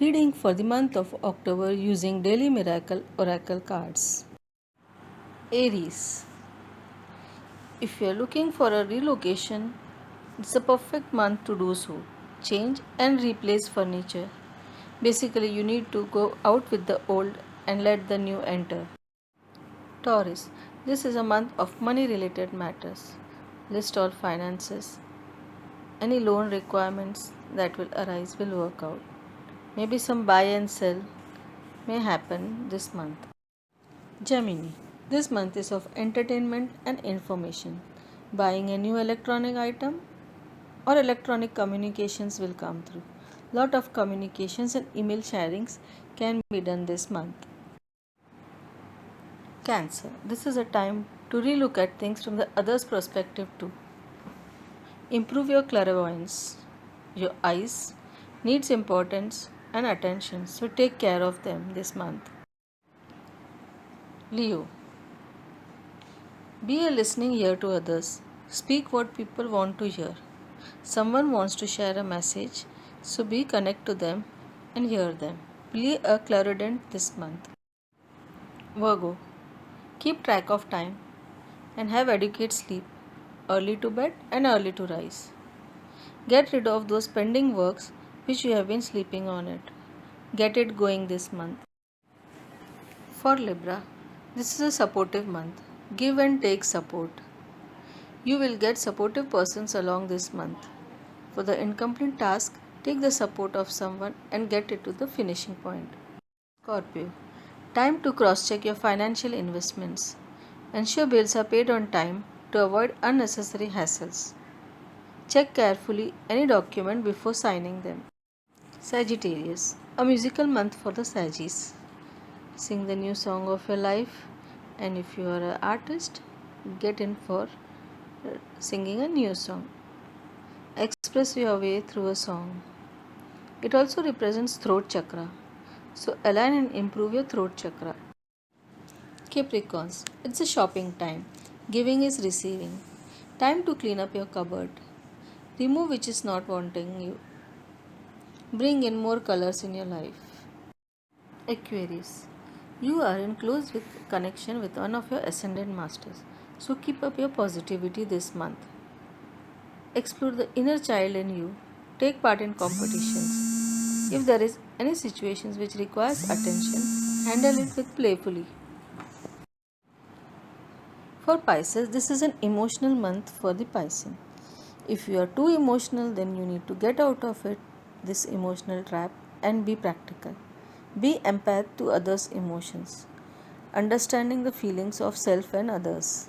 Reading for the month of October using Daily Miracle Oracle cards. Aries. If you are looking for a relocation, it's a perfect month to do so. Change and replace furniture. Basically, you need to go out with the old and let the new enter. Taurus. This is a month of money related matters. List all finances. Any loan requirements that will arise will work out. Maybe some buy and sell may happen this month. Gemini. This month is of entertainment and information. Buying a new electronic item or electronic communications will come through. Lot of communications and email sharings can be done this month. Cancer. This is a time to relook at things from the other's perspective too. Improve your clairvoyance. Your eyes needs importance and attention, so take care of them this month. Leo. Be a listening ear to others. Speak what people want to hear. Someone wants to share a message, so be connect to them and hear them. Be a clarivident this month. Virgo. Keep track of time and have adequate sleep. Early to bed and early to rise. Get rid of those pending works which you have been sleeping on it. Get it going this month. For Libra, this is a supportive month. Give and take support. You will get supportive persons along this month. For the incomplete task, take the support of someone and get it to the finishing point. Scorpio, time to cross check your financial investments. Ensure bills are paid on time to avoid unnecessary hassles. Check carefully any document before signing them. Sagittarius, a musical month for the Sagittarius. Sing the new song of your life, and if you are an artist, get in for singing a new song. Express your way through a song. It also represents throat chakra, so align and improve your throat chakra. Capricorns, it's a shopping time. Giving is receiving. Time to clean up your cupboard. Remove which is not wanting you. Bring in more colors in your life. Aquarius, you are in close connection with one of your ascendant masters, so keep up your positivity this month. Explore the inner child in you. Take part in competitions. If there is any situations which requires attention, handle it with playfully. For Pisces, this is an emotional month for the Piscean. If you are too emotional, then you need to get out of it, this emotional trap, and be practical. Be empath to others' emotions, understanding the feelings of self and others.